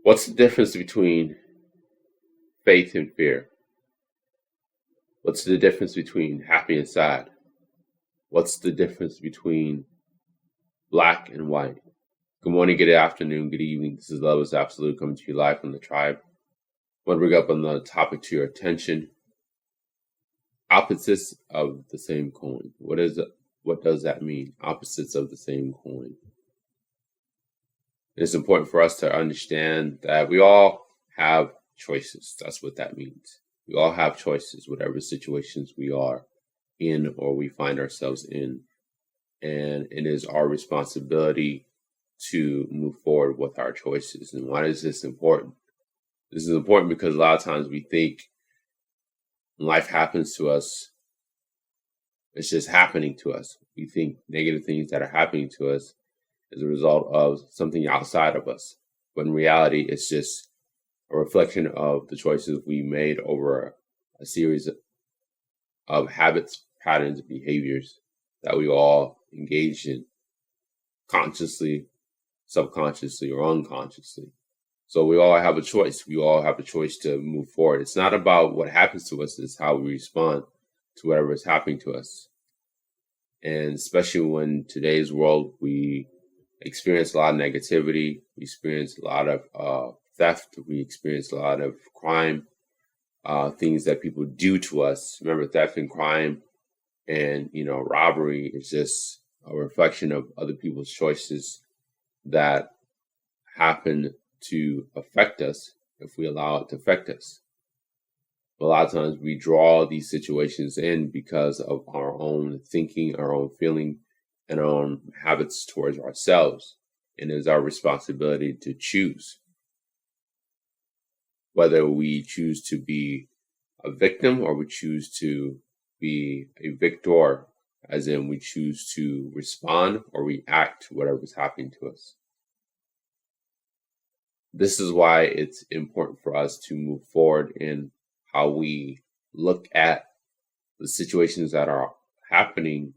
What's the difference between faith and fear? What's the difference between happy and sad? What's the difference between black and white? Good morning, good afternoon, good evening. This is Love is Absolute coming to you live from the tribe. I want to bring up another topic to your attention. Opposites of the same coin. What does that mean? Opposites of the same coin. It's important for us to understand that we all have choices. That's what that means. We all have choices, whatever situations we are in or we find ourselves in. And it is our responsibility to move forward with our choices. And why is this important? This is important because a lot of times we think when life happens to us, it's just happening to us. We think negative things that are happening to us as a result of something outside of us. But in reality, it's just a reflection of the choices we made over a series of habits, patterns, behaviors that we all engage in consciously, subconsciously, or unconsciously. So we all have a choice. We all have a choice to move forward. It's not about what happens to us, it's how we respond to whatever is happening to us. And especially when today's world, we experience a lot of negativity, we experience a lot of theft, we experience a lot of crime, things that people do to us. Remember, theft and crime and, robbery is just a reflection of other people's choices that happen to affect us if we allow it to affect us. But a lot of times we draw these situations in because of our own thinking, our own feeling, and our own habits towards ourselves. And it is our responsibility to choose whether we choose to be a victim or we choose to be a victor, as in we choose to respond or react to whatever is happening to us. This is why it's important for us to move forward in how we look at the situations that are happening,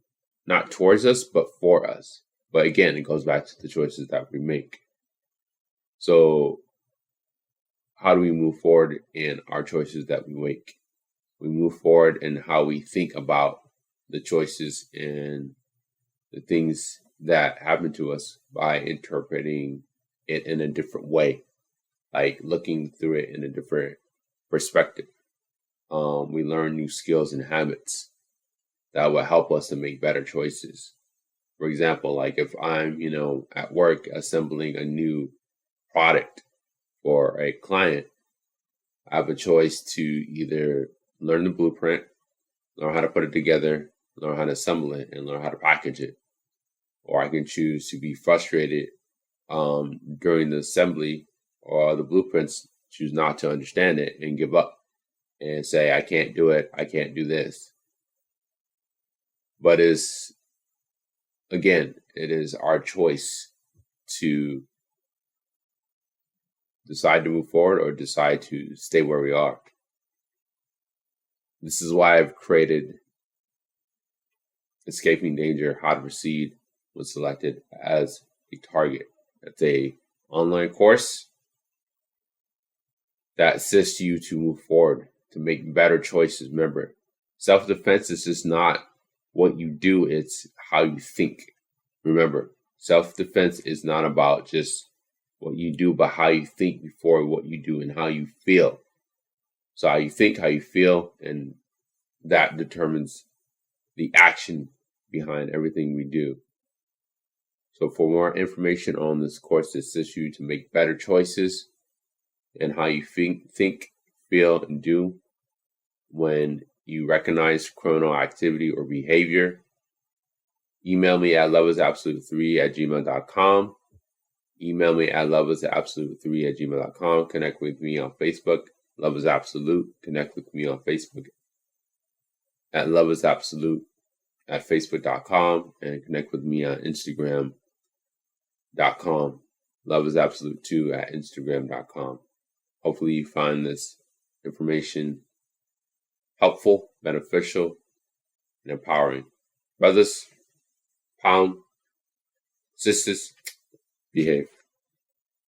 not towards us, but for us. But again, it goes back to the choices that we make. So how do we move forward in our choices that we make? We move forward in how we think about the choices and the things that happen to us by interpreting it in a different way, like looking through it in a different perspective. We learn new skills and habits that will help us to make better choices. For example, like if I'm, at work assembling a new product for a client, I have a choice to either learn the blueprint, learn how to put it together, learn how to assemble it, and learn how to package it. Or I can choose to be frustrated during the assembly or the blueprints, choose not to understand it and give up and say, I can't do it, I can't do this. But it is our choice to decide to move forward or decide to stay where we are. This is why I've created Escaping Danger, How to Proceed was selected as a target. It's a online course that assists you to move forward, to make better choices. Remember, self-defense is just not what you do, it's how you think. Remember, self-defense is not about just what you do, but how you think before what you do and how you feel. So how you think, how you feel, and that determines the action behind everything we do. So for more information on this course to assist you to make better choices and how you think, feel, and do when you recognize criminal activity or behavior, email me at loveisabsolute3@gmail.com. Email me at loveisabsolute3@gmail.com. Connect with me on Facebook, Love is Absolute. Connect with me on Facebook at Love is Absolute at Facebook.com, and connect with me on Instagram.com, Love is Absolute 2 at Instagram.com. Hopefully you find this information helpful, beneficial, and empowering. Brothers, pound, sisters, behave.